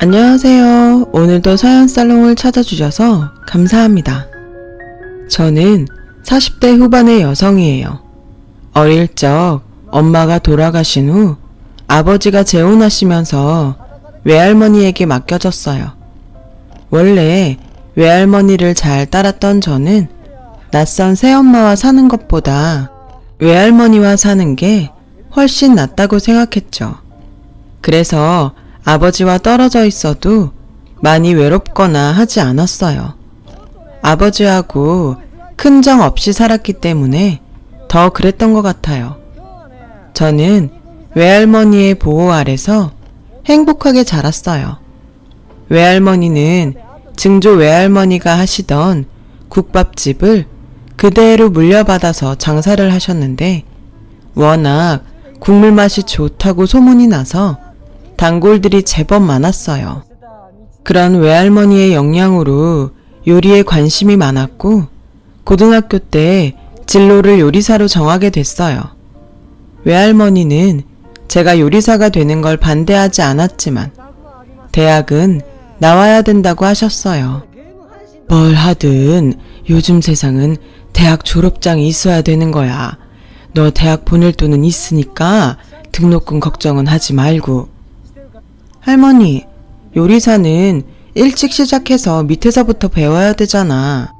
안녕하세요. 오늘도 서연살롱을 찾아주셔서 감사합니다. 저는 40대 후반의 여성이에요. 어릴 적 엄마가 돌아가신 후 아버지가 재혼하시면서 외할머니에게 맡겨졌어요. 원래 외할머니를 잘 따랐던 저는 낯선 새엄마와 사는 것보다 외할머니와 사는 게 훨씬 낫다고 생각했죠. 그래서 아버지와 떨어져 있어도 많이 외롭거나 하지 않았어요. 아버지하고 큰 정 없이 살았기 때문에 더 그랬던 것 같아요. 저는 외할머니의 보호 아래서 행복하게 자랐어요. 외할머니는 증조 외할머니가 하시던 국밥집을 그대로 물려받아서 장사를 하셨는데 워낙 국물 맛이 좋다고 소문이 나서 단골들이 제법 많았어요. 그런 외할머니의 영향으로 요리에 관심이 많았고 고등학교 때 진로를 요리사로 정하게 됐어요. 외할머니는 제가 요리사가 되는 걸 반대하지 않았지만 대학은 나와야 된다고 하셨어요. 뭘 하든 요즘 세상은 대학 졸업장이 있어야 되는 거야. 너 대학 보낼 돈은 있으니까 등록금 걱정은 하지 말고. 할머니, 요리사는 일찍 시작해서 밑에서부터 배워야 되잖아.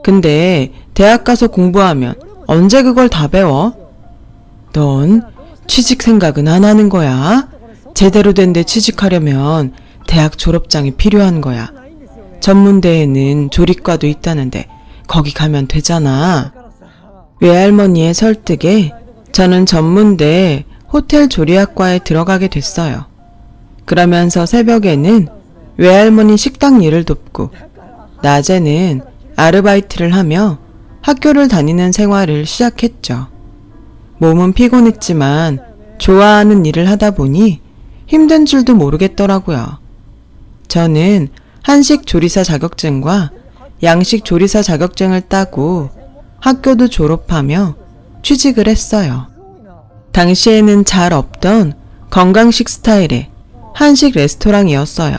근데 대학 가서 공부하면 언제 그걸 다 배워? 넌 취직 생각은 안 하는 거야. 제대로 된 데 취직하려면 대학 졸업장이 필요한 거야. 전문대에는 조리과도 있다는데 거기 가면 되잖아. 외할머니의 설득에 저는 전문대 호텔 조리학과에 들어가게 됐어요. 그러면서 새벽에는 외할머니 식당 일을 돕고 낮에는 아르바이트를 하며 학교를 다니는 생활을 시작했죠. 몸은 피곤했지만 좋아하는 일을 하다 보니 힘든 줄도 모르겠더라고요. 저는 한식 조리사 자격증과 양식 조리사 자격증을 따고 학교도 졸업하며 취직을 했어요. 당시에는 잘 없던 건강식 스타일의 한식 레스토랑이었어요.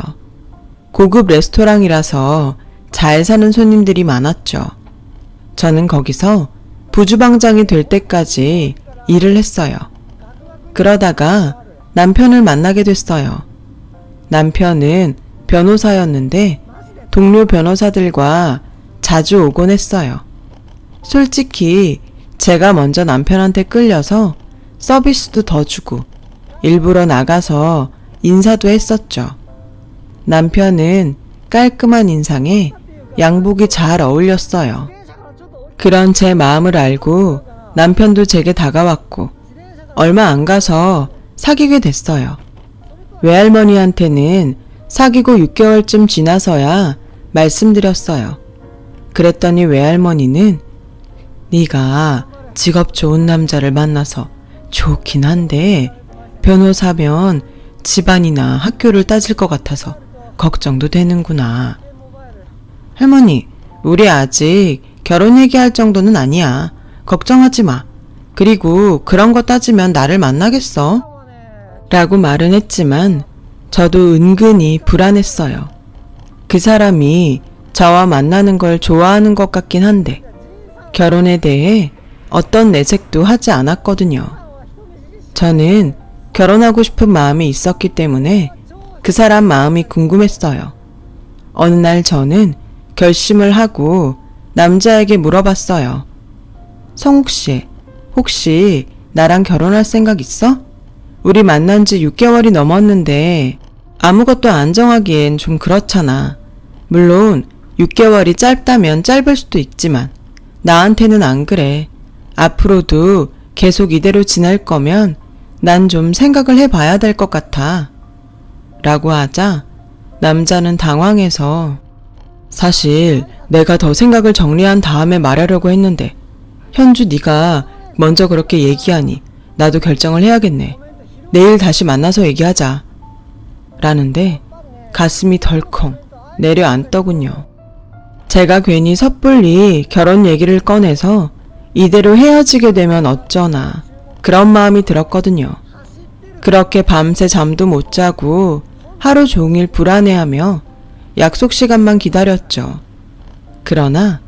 고급 레스토랑이라서 잘 사는 손님들이 많았죠. 저는 거기서 부주방장이 될 때까지 일을 했어요. 그러다가 남편을 만나게 됐어요. 남편은 변호사였는데 동료 변호사들과 자주 오곤 했어요. 솔직히 제가 먼저 남편한테 끌려서 서비스도 더 주고 일부러 나가서 인사도 했었죠. 남편은 깔끔한 인상에 양복이 잘 어울렸어요. 그런 제 마음을 알고 남편도 제게 다가왔고 얼마 안 가서 사귀게 됐어요. 외할머니한테는 사귀고 6개월쯤 지나서야 말씀드렸어요. 그랬더니 외할머니는 네가 직업 좋은 남자를 만나서 좋긴 한데 변호사면 집안이나 학교를 따질 것 같아서 걱정도 되는구나. 할머니, 우리 아직 결혼 얘기할 정도는 아니야. 걱정하지 마. 그리고 그런 거 따지면 나를 만나겠어? 라고 말은 했지만 저도 은근히 불안했어요. 그 사람이 저와 만나는 걸 좋아하는 것 같긴 한데 결혼에 대해 어떤 내색도 하지 않았거든요. 저는 결혼하고 싶은 마음이 있었기 때문에 그 사람 마음이 궁금했어요. 어느 날 저는 결심을 하고 남자에게 물어봤어요. 성욱 씨, 혹시 나랑 결혼할 생각 있어? 우리 만난 지 6개월이 넘었는데 아무것도 안 정하기엔 좀 그렇잖아. 물론 6개월이 짧다면 짧을 수도 있지만 나한테는 안 그래. 앞으로도 계속 이대로 지낼 거면 난 좀 생각을 해봐야 될 것 같아. 라고 하자 남자는 당황해서 사실 내가 더 생각을 정리한 다음에 말하려고 했는데 현주 네가 먼저 그렇게 얘기하니 나도 결정을 해야겠네. 내일 다시 만나서 얘기하자. 라는데 가슴이 덜컹 내려앉더군요. 제가 괜히 섣불리 결혼 얘기를 꺼내서 이대로 헤어지게 되면 어쩌나 그런 마음이 들었거든요. 그렇게 밤새 잠도 못 자고 하루 종일 불안해하며 약속 시간만 기다렸죠. 그러나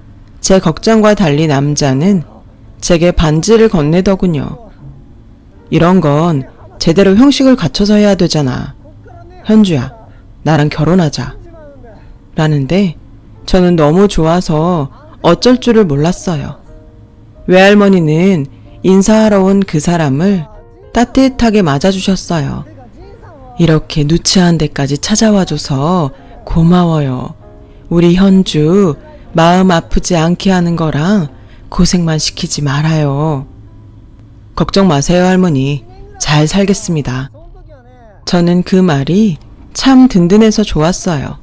제 걱정과 달리 남자는 제게 반지를 건네더군요. 이런 건 제대로 형식을 갖춰서 해야 되잖아. 현주야, 나랑 결혼하자. 라는데 저는 너무 좋아서 어쩔 줄을 몰랐어요. 외할머니는 인사하러 온 그 사람을 따뜻하게 맞아주셨어요. 이렇게 누추한 데까지 찾아와줘서 고마워요. 우리 현주 마음 아프지 않게 하는 거랑 고생만 시키지 말아요. 걱정 마세요, 할머니. 잘 살겠습니다. 저는 그 말이 참 든든해서 좋았어요.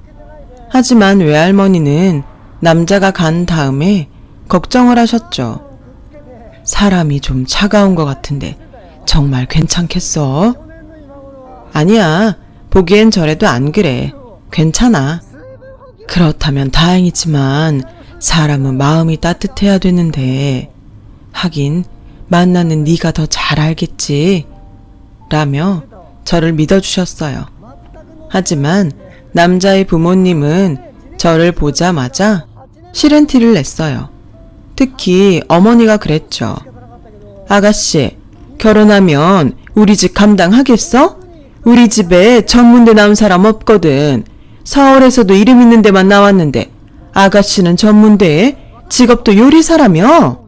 하지만 외할머니는 남자가 간 다음에 걱정을 하셨죠. 사람이 좀 차가운 것 같은데 정말 괜찮겠어? 아니야, 보기엔 저래도 안 그래. 괜찮아. 그렇다면 다행이지만 사람은 마음이 따뜻해야 되는데 하긴 만나는 네가 더 잘 알겠지 라며 저를 믿어주셨어요. 하지만 남자의 부모님은 저를 보자마자 싫은 티를 냈어요. 특히 어머니가 그랬죠. 아가씨, 결혼하면 우리 집 감당하겠어? 우리 집에 전문대 나온 사람 없거든. 서울에서도 이름 있는 데만 나왔는데 아가씨는 전문대에 직업도 요리사라며?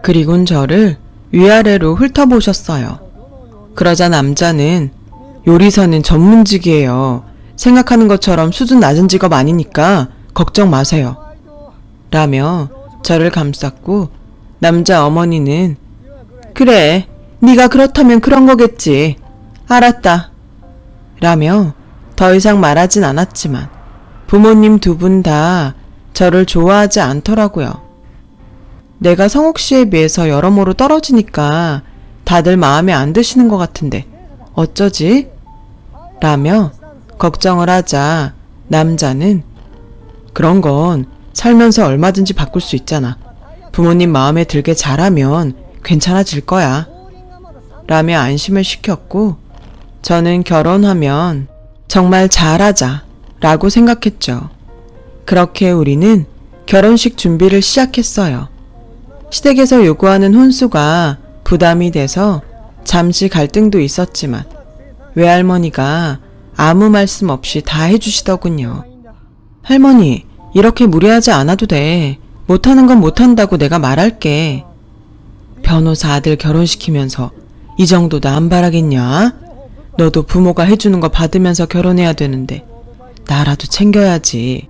그리곤 저를 위아래로 훑어보셨어요. 그러자 남자는 요리사는 전문직이에요. 생각하는 것처럼 수준 낮은 직업 아니니까 걱정 마세요. 라며 저를 감쌌고 남자 어머니는 그래, 네가 그렇다면 그런 거겠지. 알았다. 라며 더 이상 말하진 않았지만 부모님 두 분 다 저를 좋아하지 않더라고요. 내가 성욱 씨에 비해서 여러모로 떨어지니까 다들 마음에 안 드시는 것 같은데 어쩌지? 라며 걱정을 하자 남자는 그런 건 살면서 얼마든지 바꿀 수 있잖아. 부모님 마음에 들게 잘하면 괜찮아질 거야. 라며 안심을 시켰고 저는 결혼하면 정말 잘하자 라고 생각했죠. 그렇게 우리는 결혼식 준비를 시작했어요. 시댁에서 요구하는 혼수가 부담이 돼서 잠시 갈등도 있었지만 외할머니가 아무 말씀 없이 다 해주시더군요. 할머니, 이렇게 무리하지 않아도 돼. 못하는 건 못한다고 내가 말할게. 변호사 아들 결혼시키면서 이 정도도 안 바라겠냐? 너도 부모가 해주는 거 받으면서 결혼해야 되는데 나라도 챙겨야지.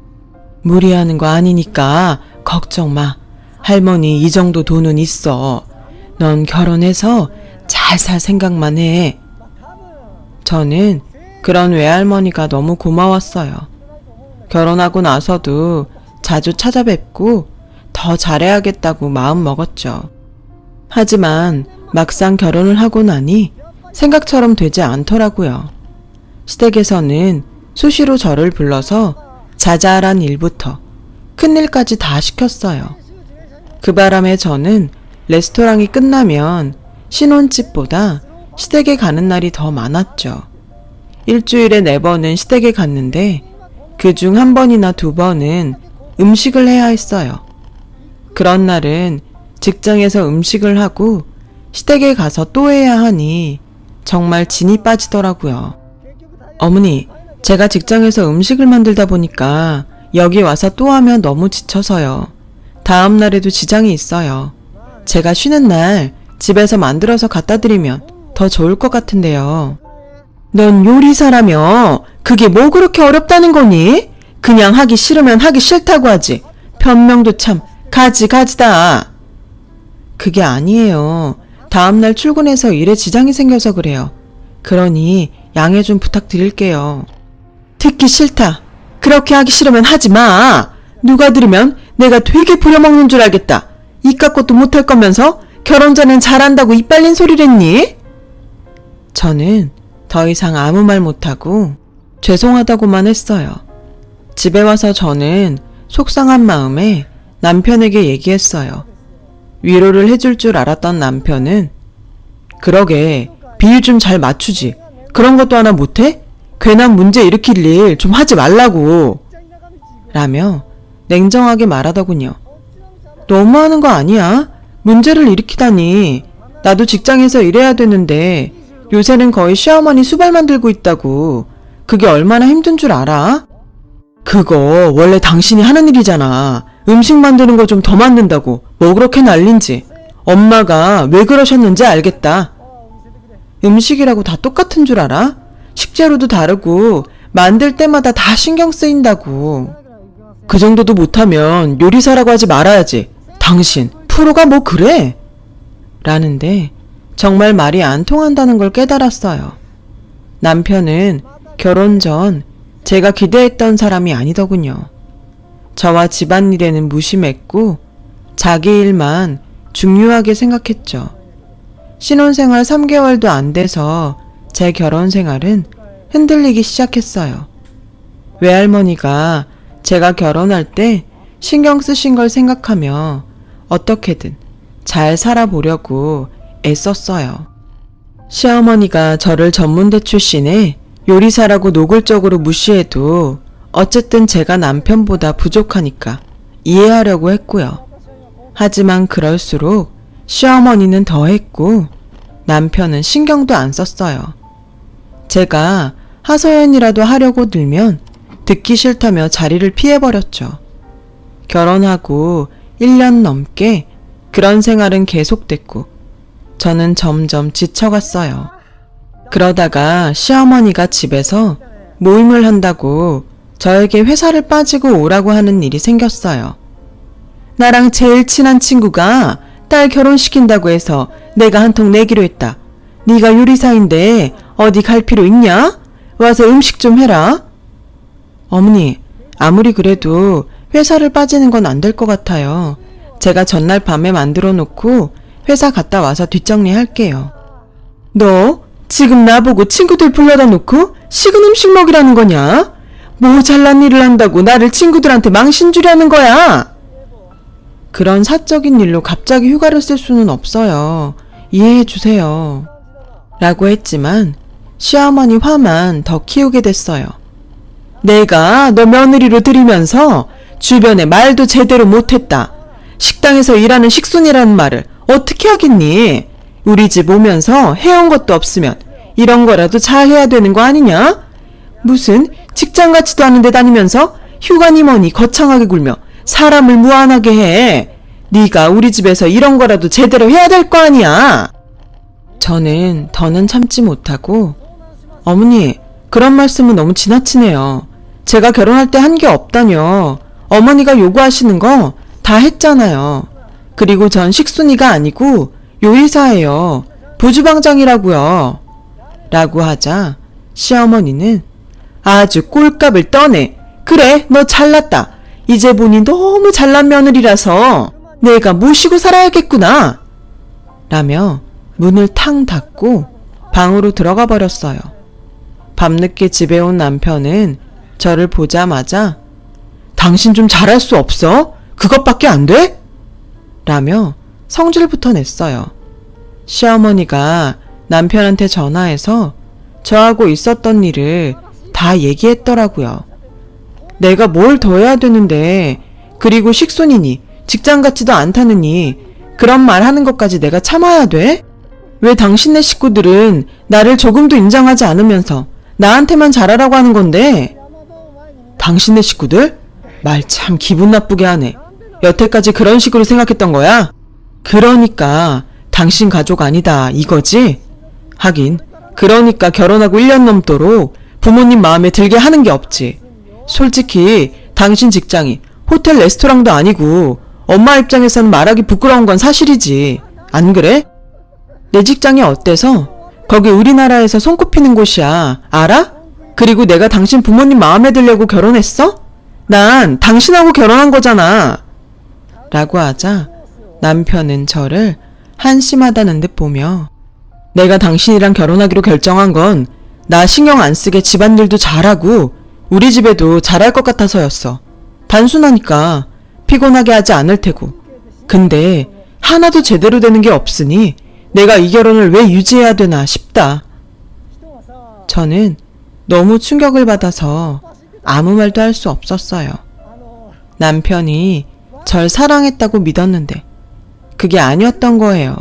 무리하는 거 아니니까 걱정 마. 할머니 이 정도 돈은 있어. 넌 결혼해서 잘 살 생각만 해. 저는 그런 외할머니가 너무 고마웠어요. 결혼하고 나서도 자주 찾아뵙고 더 잘해야겠다고 마음 먹었죠. 하지만 막상 결혼을 하고 나니 생각처럼 되지 않더라고요. 시댁에서는 수시로 저를 불러서 자잘한 일부터 큰일까지 다 시켰어요. 그 바람에 저는 레스토랑이 끝나면 신혼집보다 시댁에 가는 날이 더 많았죠. 일주일에 4번은 시댁에 갔는데 그중 1번이나 2번은 음식을 해야 했어요. 그런 날은 직장에서 음식을 하고 시댁에 가서 또 해야 하니 정말 진이 빠지더라고요. 어머니, 제가 직장에서 음식을 만들다 보니까 여기 와서 또 하면 너무 지쳐서요. 다음 날에도 지장이 있어요. 제가 쉬는 날 집에서 만들어서 갖다 드리면 더 좋을 것 같은데요. 넌 요리사라며? 그게 뭐 그렇게 어렵다는 거니? 그냥 하기 싫으면 하기 싫다고 하지. 변명도 참 가지가지다. 그게 아니에요. 다음날 출근해서 일에 지장이 생겨서 그래요. 그러니 양해 좀 부탁드릴게요. 듣기 싫다. 그렇게 하기 싫으면 하지 마. 누가 들으면 내가 되게 부려먹는 줄 알겠다. 이깟 것도 못할 거면서 결혼 전엔 잘한다고 입 빨린 소리랬니? 저는 더 이상 아무 말 못하고 죄송하다고만 했어요. 집에 와서 저는 속상한 마음에 남편에게 얘기했어요. 위로를 해줄 줄 알았던 남편은 그러게 비율 좀 잘 맞추지. 그런 것도 하나 못해? 괜한 문제 일으킬 일 좀 하지 말라고. 라며 냉정하게 말하더군요. 너무하는 거 아니야? 문제를 일으키다니. 나도 직장에서 일해야 되는데 요새는 거의 시어머니 수발만 들고 있다고. 그게 얼마나 힘든 줄 알아? 그거 원래 당신이 하는 일이잖아. 음식 만드는 거 좀 더 만든다고 뭐 그렇게 난린지. 엄마가 왜 그러셨는지 알겠다. 음식이라고 다 똑같은 줄 알아? 식재료도 다르고 만들 때마다 다 신경 쓰인다고. 그 정도도 못하면 요리사라고 하지 말아야지. 당신 프로가 뭐 그래? 라는데 정말 말이 안 통한다는 걸 깨달았어요. 남편은 결혼 전 제가 기대했던 사람이 아니더군요. 저와 집안일에는 무심했고 자기 일만 중요하게 생각했죠. 신혼생활 3개월도 안 돼서 제 결혼 생활은 흔들리기 시작했어요. 외할머니가 제가 결혼할 때 신경 쓰신 걸 생각하며 어떻게든 잘 살아보려고 애썼어요. 시어머니가 저를 전문대 출신에 요리사라고 노골적으로 무시해도 어쨌든 제가 남편보다 부족하니까 이해하려고 했고요. 하지만 그럴수록 시어머니는 더 했고 남편은 신경도 안 썼어요. 제가 하소연이라도 하려고 들면 듣기 싫다며 자리를 피해버렸죠. 결혼하고 1년 넘게 그런 생활은 계속됐고 저는 점점 지쳐갔어요. 그러다가 시어머니가 집에서 모임을 한다고 저에게 회사를 빠지고 오라고 하는 일이 생겼어요. 나랑 제일 친한 친구가 딸 결혼시킨다고 해서 내가 한 통 내기로 했다. 네가 요리사인데 어디 갈 필요 있냐? 와서 음식 좀 해라. 어머니, 아무리 그래도 회사를 빠지는 건 안 될 것 같아요. 제가 전날 밤에 만들어 놓고 회사 갔다 와서 뒷정리할게요. 너 지금 나보고 친구들 불러다 놓고 식은 음식 먹이라는 거냐? 뭐 잘난 일을 한다고 나를 친구들한테 망신 주려는 거야? 그런 사적인 일로 갑자기 휴가를 쓸 수는 없어요. 이해해 주세요. 라고 했지만 시어머니 화만 더 키우게 됐어요. 내가 너 며느리로 들이면서 주변에 말도 제대로 못했다. 식당에서 일하는 식순이라는 말을 어떻게 하겠니? 우리 집 오면서 해온 것도 없으면 이런 거라도 잘 해야 되는 거 아니냐? 무슨 직장 같지도 않은 데 다니면서 휴가니 뭐니 거창하게 굴며 사람을 무안하게 해. 네가 우리 집에서 이런 거라도 제대로 해야 될 거 아니야. 저는 더는 참지 못하고 어머니, 그런 말씀은 너무 지나치네요. 제가 결혼할 때 한 게 없다뇨. 어머니가 요구하시는 거 다 했잖아요. 그리고 전 식순이가 아니고 요리사예요. 부주방장이라고요. 라고 하자 시어머니는 아주 꼴값을 떠내. 그래, 너 잘났다. 이제 보니 너무 잘난 며느리라서 내가 모시고 살아야겠구나. 라며 문을 탕 닫고 방으로 들어가 버렸어요. 밤늦게 집에 온 남편은 저를 보자마자 당신 좀 잘할 수 없어? 그것밖에 안 돼? 라며 성질부터 냈어요. 시어머니가 남편한테 전화해서 저하고 있었던 일을 다 얘기했더라고요. 내가 뭘 더 해야 되는데, 그리고 식순이니 직장 같지도 않다느니 그런 말 하는 것까지 내가 참아야 돼? 왜 당신네 식구들은 나를 조금도 인정하지 않으면서 나한테만 잘하라고 하는 건데? 당신네 식구들? 말 참 기분 나쁘게 하네. 여태까지 그런 식으로 생각했던 거야? 그러니까 당신 가족 아니다 이거지? 하긴 그러니까 결혼하고 1년 넘도록 부모님 마음에 들게 하는 게 없지. 솔직히 당신 직장이 호텔 레스토랑도 아니고 엄마 입장에서는 말하기 부끄러운 건 사실이지. 안 그래? 내 직장이 어때서? 거기 우리나라에서 손꼽히는 곳이야. 알아? 그리고 내가 당신 부모님 마음에 들려고 결혼했어? 난 당신하고 결혼한 거잖아. 라고 하자 남편은 저를 한심하다는 듯 보며 내가 당신이랑 결혼하기로 결정한 건 나 신경 안 쓰게 집안일도 잘하고 우리 집에도 잘할 것 같아서였어. 단순하니까 피곤하게 하지 않을 테고. 근데 하나도 제대로 되는 게 없으니 내가 이 결혼을 왜 유지해야 되나 싶다. 저는 너무 충격을 받아서 아무 말도 할 수 없었어요. 남편이 절 사랑했다고 믿었는데 그게 아니었던 거예요.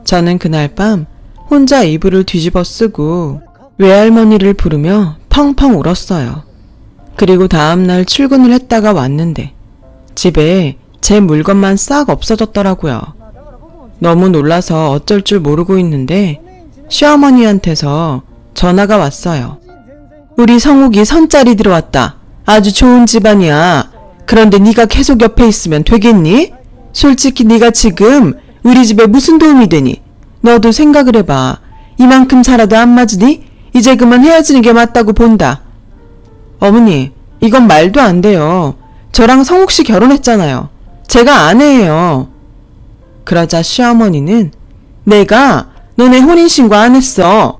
저는 그날 밤 혼자 이불을 뒤집어 쓰고 외할머니를 부르며 펑펑 울었어요. 그리고 다음날 출근을 했다가 왔는데 집에 제 물건만 싹 없어졌더라고요. 너무 놀라서 어쩔 줄 모르고 있는데 시어머니한테서 전화가 왔어요. 우리 성욱이 선짜리 들어왔다. 아주 좋은 집안이야. 그런데 네가 계속 옆에 있으면 되겠니? 솔직히 네가 지금 우리 집에 무슨 도움이 되니? 너도 생각을 해봐. 이만큼 살아도 안 맞으니? 이제 그만 헤어지는 게 맞다고 본다. 어머니, 이건 말도 안 돼요. 저랑 성욱 씨 결혼했잖아요. 제가 아내예요. 그러자 시어머니는 내가 너네 혼인신고 안 했어.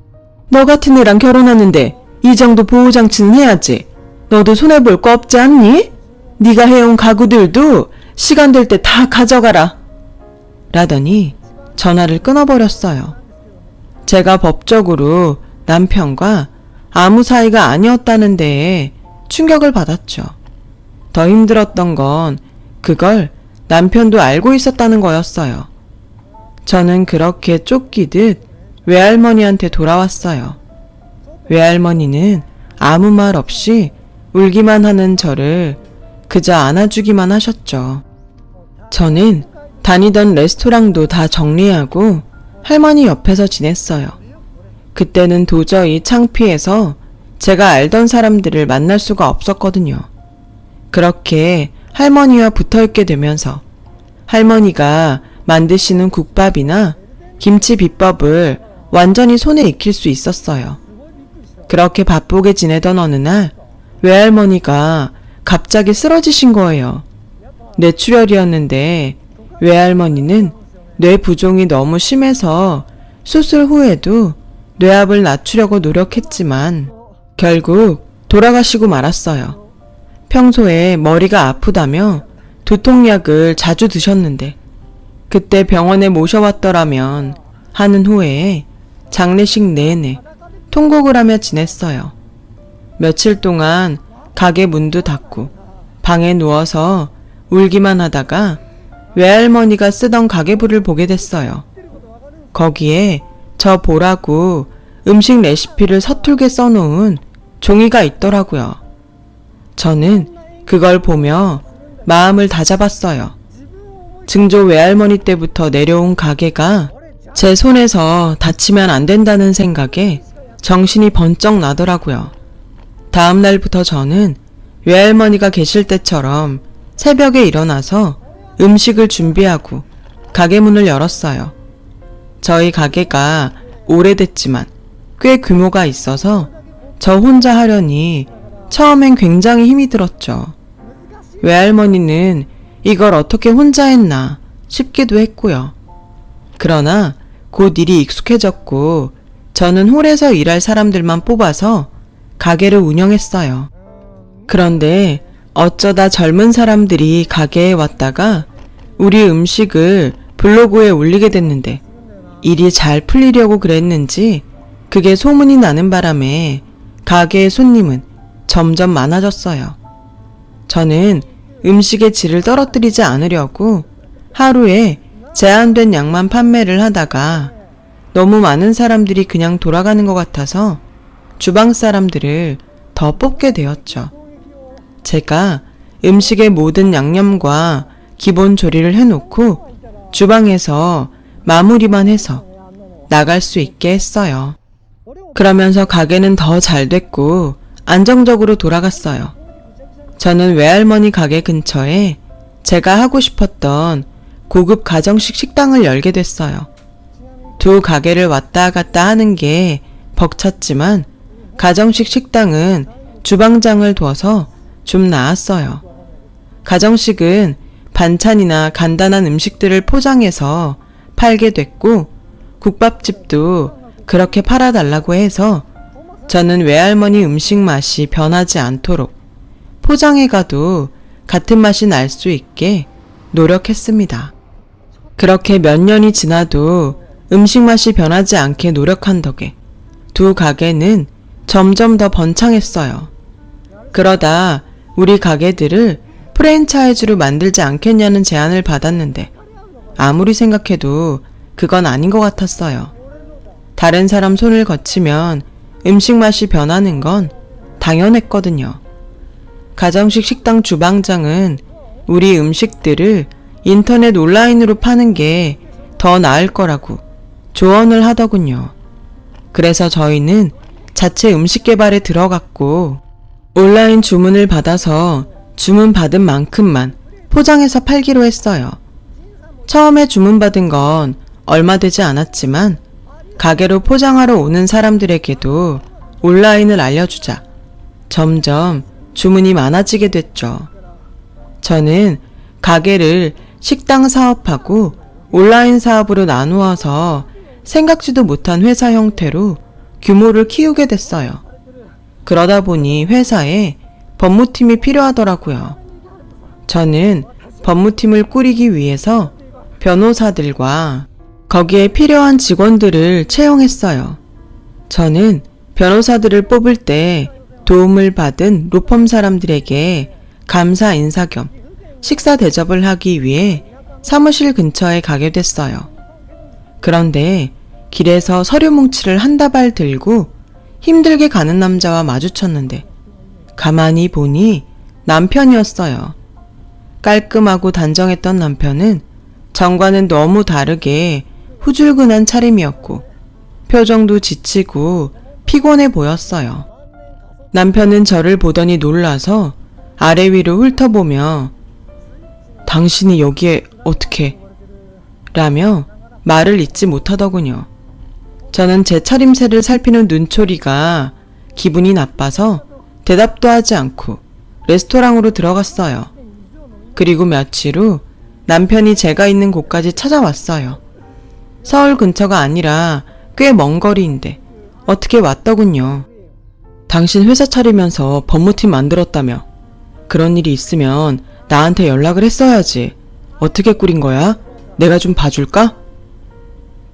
너 같은 애랑 결혼하는데 이 정도 보호장치는 해야지. 너도 손해볼 거 없지 않니? 네가 해온 가구들도 시간 될 때 다 가져가라. 라더니 전화를 끊어버렸어요. 제가 법적으로 남편과 아무 사이가 아니었다는 데에 충격을 받았죠. 더 힘들었던 건 그걸 남편도 알고 있었다는 거였어요. 저는 그렇게 쫓기듯 외할머니한테 돌아왔어요. 외할머니는 아무 말 없이 울기만 하는 저를 그저 안아주기만 하셨죠. 저는 다니던 레스토랑도 다 정리하고 할머니 옆에서 지냈어요. 그때는 도저히 창피해서 제가 알던 사람들을 만날 수가 없었거든요. 그렇게 할머니와 붙어있게 되면서 할머니가 만드시는 국밥이나 김치 비법을 완전히 손에 익힐 수 있었어요. 그렇게 바쁘게 지내던 어느 날 외할머니가 갑자기 쓰러지신 거예요. 뇌출혈이었는데 외할머니는 뇌 부종이 너무 심해서 수술 후에도 뇌압을 낮추려고 노력했지만 결국 돌아가시고 말았어요. 평소에 머리가 아프다며 두통약을 자주 드셨는데 그때 병원에 모셔왔더라면 하는 후에 장례식 내내 통곡을 하며 지냈어요. 며칠 동안 가게 문도 닫고 방에 누워서 울기만 하다가 외할머니가 쓰던 가계부를 보게 됐어요. 거기에 저 보라고 음식 레시피를 서툴게 써놓은 종이가 있더라고요. 저는 그걸 보며 마음을 다잡았어요. 증조 외할머니 때부터 내려온 가게가 제 손에서 다치면 안 된다는 생각에 정신이 번쩍 나더라고요. 다음 날부터 저는 외할머니가 계실 때처럼 새벽에 일어나서 음식을 준비하고 가게 문을 열었어요. 저희 가게가 오래됐지만 꽤 규모가 있어서 저 혼자 하려니 처음엔 굉장히 힘이 들었죠. 외할머니는 이걸 어떻게 혼자 했나 싶기도 했고요. 그러나 곧 일이 익숙해졌고 저는 홀에서 일할 사람들만 뽑아서 가게를 운영했어요. 그런데 어쩌다 젊은 사람들이 가게에 왔다가 우리 음식을 블로그에 올리게 됐는데 일이 잘 풀리려고 그랬는지 그게 소문이 나는 바람에 가게의 손님은 점점 많아졌어요. 저는 음식의 질을 떨어뜨리지 않으려고 하루에 제한된 양만 판매를 하다가 너무 많은 사람들이 그냥 돌아가는 것 같아서 주방 사람들을 더 뽑게 되었죠. 제가 음식의 모든 양념과 기본 조리를 해놓고 주방에서 마무리만 해서 나갈 수 있게 했어요. 그러면서 가게는 더 잘 됐고 안정적으로 돌아갔어요. 저는 외할머니 가게 근처에 제가 하고 싶었던 고급 가정식 식당을 열게 됐어요. 두 가게를 왔다 갔다 하는 게 벅찼지만 가정식 식당은 주방장을 둬서 좀 나았어요. 가정식은 반찬이나 간단한 음식들을 포장해서 팔게 됐고 국밥집도 그렇게 팔아달라고 해서 저는 외할머니 음식 맛이 변하지 않도록 포장해 가도 같은 맛이 날 수 있게 노력했습니다. 그렇게 몇 년이 지나도 음식 맛이 변하지 않게 노력한 덕에 두 가게는 점점 더 번창했어요. 그러다 우리 가게들을 프랜차이즈로 만들지 않겠냐는 제안을 받았는데 아무리 생각해도 그건 아닌 것 같았어요. 다른 사람 손을 거치면 음식 맛이 변하는 건 당연했거든요. 가정식 식당 주방장은 우리 음식들을 인터넷 온라인으로 파는 게 더 나을 거라고 조언을 하더군요. 그래서 저희는 자체 음식 개발에 들어갔고 온라인 주문을 받아서 주문 받은 만큼만 포장해서 팔기로 했어요. 처음에 주문받은 건 얼마 되지 않았지만 가게로 포장하러 오는 사람들에게도 온라인을 알려주자 점점 주문이 많아지게 됐죠. 저는 가게를 식당 사업하고 온라인 사업으로 나누어서 생각지도 못한 회사 형태로 규모를 키우게 됐어요. 그러다 보니 회사에 법무팀이 필요하더라고요. 저는 법무팀을 꾸리기 위해서 변호사들과 거기에 필요한 직원들을 채용했어요. 저는 변호사들을 뽑을 때 도움을 받은 로펌 사람들에게 감사 인사 겸 식사 대접을 하기 위해 사무실 근처에 가게 됐어요. 그런데 길에서 서류 뭉치를 한 다발 들고 힘들게 가는 남자와 마주쳤는데 가만히 보니 남편이었어요. 깔끔하고 단정했던 남편은 전과는 너무 다르게 후줄근한 차림이었고 표정도 지치고 피곤해 보였어요. 남편은 저를 보더니 놀라서 아래 위로 훑어보며 당신이 여기에 어떻게? 라며 말을 잇지 못하더군요. 저는 제 차림새를 살피는 눈초리가 기분이 나빠서 대답도 하지 않고 레스토랑으로 들어갔어요. 그리고 며칠 후 남편이 제가 있는 곳까지 찾아왔어요. 서울 근처가 아니라 꽤 먼 거리인데 어떻게 왔더군요. 당신 회사 차리면서 법무팀 만들었다며. 그런 일이 있으면 나한테 연락을 했어야지. 어떻게 꾸린 거야? 내가 좀 봐줄까?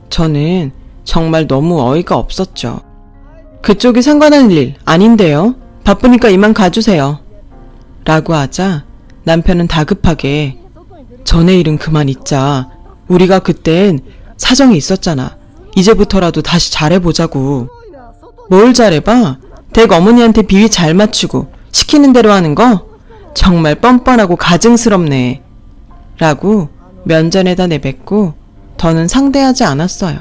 저는 정말 너무 어이가 없었죠. 그쪽이 상관한 일 아닌데요. 바쁘니까 이만 가주세요. 라고 하자 남편은 다급하게 전에 일은 그만 잊자. 우리가 그땐 사정이 있었잖아. 이제부터라도 다시 잘해보자고. 뭘 잘해봐? 댁 어머니한테 비위 잘 맞추고 시키는 대로 하는 거? 정말 뻔뻔하고 가증스럽네. 라고 면전에다 내뱉고 더는 상대하지 않았어요.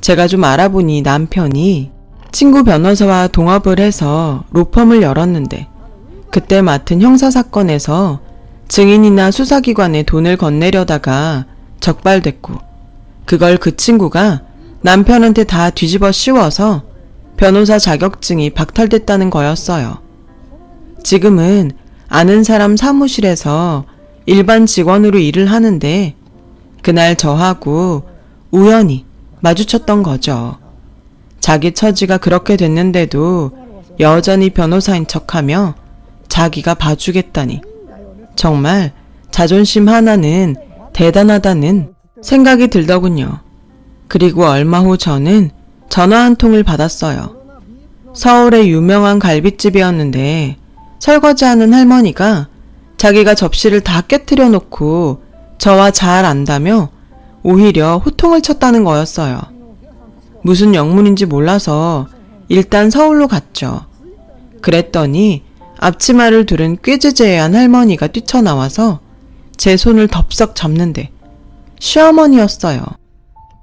제가 좀 알아보니 남편이 친구 변호사와 동업을 해서 로펌을 열었는데 그때 맡은 형사사건에서 증인이나 수사기관에 돈을 건네려다가 적발됐고 그걸 그 친구가 남편한테 다 뒤집어 씌워서 변호사 자격증이 박탈됐다는 거였어요. 지금은 아는 사람 사무실에서 일반 직원으로 일을 하는데 그날 저하고 우연히 마주쳤던 거죠. 자기 처지가 그렇게 됐는데도 여전히 변호사인 척하며 자기가 봐주겠다니 정말 자존심 하나는 대단하다는 생각이 들더군요. 그리고 얼마 후 저는 전화 한 통을 받았어요. 서울의 유명한 갈비집이었는데 설거지하는 할머니가 자기가 접시를 다 깨트려 놓고 저와 잘 안다며 오히려 호통을 쳤다는 거였어요. 무슨 영문인지 몰라서 일단 서울로 갔죠. 그랬더니 앞치마를 두른 꾀지제한 할머니가 뛰쳐나와서 제 손을 덥석 잡는데 시어머니였어요.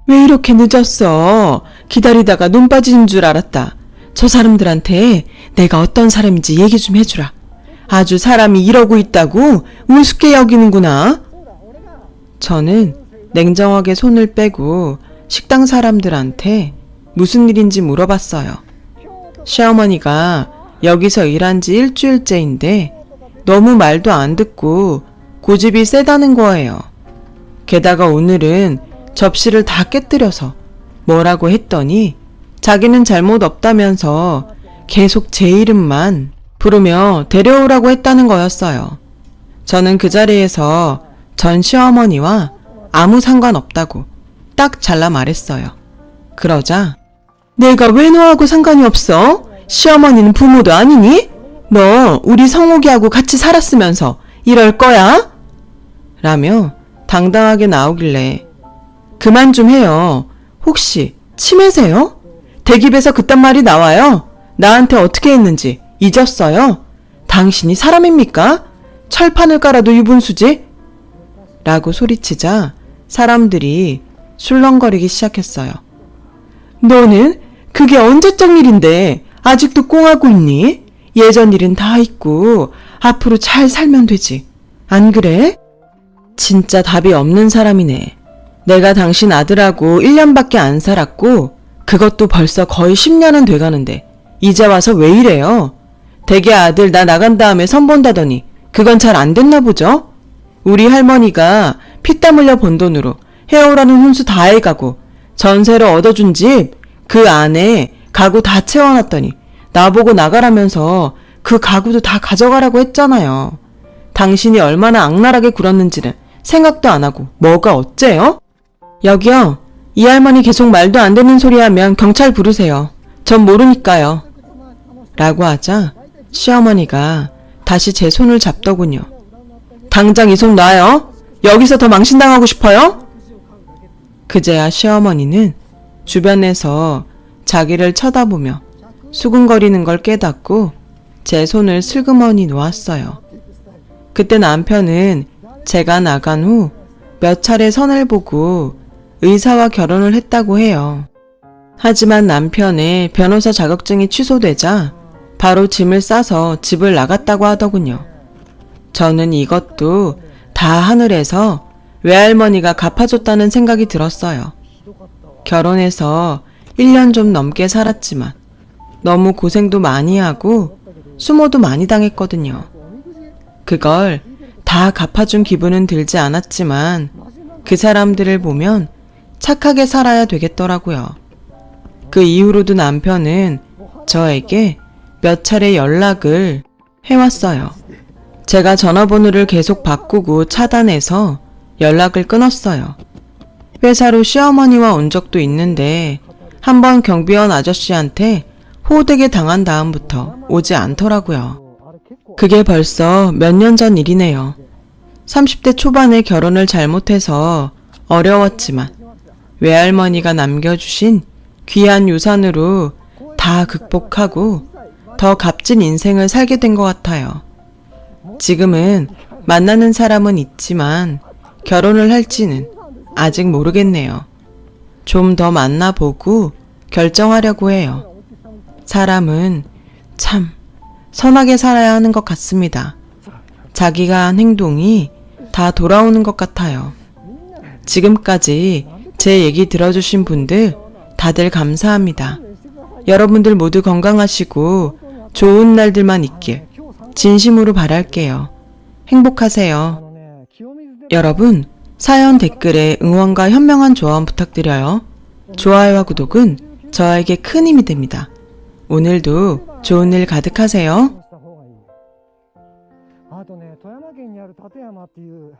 왜 이렇게 늦었어? 기다리다가 눈 빠지는 줄 알았다. 저 사람들한테 내가 어떤 사람인지 얘기 좀 해주라. 아주 사람이 이러고 있다고 우습게 여기는구나. 저는 냉정하게 손을 빼고 식당 사람들한테 무슨 일인지 물어봤어요. 시어머니가 여기서 일한 지 일주일째인데 너무 말도 안 듣고 고집이 세다는 거예요. 게다가 오늘은 접시를 다 깨뜨려서 뭐라고 했더니 자기는 잘못 없다면서 계속 제 이름만 부르며 데려오라고 했다는 거였어요. 저는 그 자리에서 전 시어머니와 아무 상관없다고 딱 잘라 말했어요. 그러자 내가 왜 너하고 상관이 없어? 시어머니는 부모도 아니니? 너 우리 성옥이하고 같이 살았으면서 이럴 거야? 라며 당당하게 나오길래 그만 좀 해요. 혹시 치매세요? 대깁에서 그딴 말이 나와요? 나한테 어떻게 했는지 잊었어요? 당신이 사람입니까? 철판을 깔아도 유분수지? 라고 소리치자 사람들이 술렁거리기 시작했어요. 너는 그게 언제적 일인데 아직도 꽁하고 있니? 예전 일은 다 잊고 앞으로 잘 살면 되지. 안 그래? 진짜 답이 없는 사람이네. 내가 당신 아들하고 1년밖에 안 살았고 그것도 벌써 거의 10년은 돼가는데 이제 와서 왜 이래요? 대개 아들 나 나간 다음에 선본다더니 그건 잘 안 됐나 보죠? 우리 할머니가 피땀 흘려 번 돈으로 해오라는 혼수 다 해가고 전세로 얻어준 집 그 안에 가구 다 채워놨더니 나보고 나가라면서 그 가구도 다 가져가라고 했잖아요. 당신이 얼마나 악랄하게 굴었는지는 생각도 안 하고 뭐가 어째요? 여기요. 이 할머니 계속 말도 안 되는 소리 하면 경찰 부르세요. 전 모르니까요. 라고 하자 시어머니가 다시 제 손을 잡더군요. 당장 이 손 놔요. 여기서 더 망신당하고 싶어요? 그제야 시어머니는 주변에서 자기를 쳐다보며 수근거리는 걸 깨닫고 제 손을 슬그머니 놓았어요. 그때 남편은 제가 나간 후 몇 차례 선을 보고 의사와 결혼을 했다고 해요. 하지만 남편의 변호사 자격증이 취소되자 바로 짐을 싸서 집을 나갔다고 하더군요. 저는 이것도 다 하늘에서 외할머니가 갚아줬다는 생각이 들었어요. 결혼해서 1년 좀 넘게 살았지만 너무 고생도 많이 하고 수모도 많이 당했거든요. 그걸 다 갚아준 기분은 들지 않았지만 그 사람들을 보면 착하게 살아야 되겠더라고요. 그 이후로도 남편은 저에게 몇 차례 연락을 해왔어요. 제가 전화번호를 계속 바꾸고 차단해서 연락을 끊었어요. 회사로 시어머니와 온 적도 있는데 한번 경비원 아저씨한테 호되게 당한 다음부터 오지 않더라고요. 그게 벌써 몇 년 전 일이네요. 30대 초반에 결혼을 잘못해서 어려웠지만 외할머니가 남겨주신 귀한 유산으로 다 극복하고 더 값진 인생을 살게 된 것 같아요. 지금은 만나는 사람은 있지만 결혼을 할지는 아직 모르겠네요. 좀 더 만나보고 결정하려고 해요. 사람은 참 선하게 살아야 하는 것 같습니다. 자기가 한 행동이 다 돌아오는 것 같아요. 지금까지 제 얘기 들어주신 분들 다들 감사합니다. 여러분들 모두 건강하시고 좋은 날들만 있길 진심으로 바랄게요. 행복하세요. 여러분, 사연 댓글에 응원과 현명한 조언 부탁드려요. 좋아요와 구독은 저에게 큰 힘이 됩니다. 오늘도 좋은 일 가득하세요. あとね、富山県にある立山っていう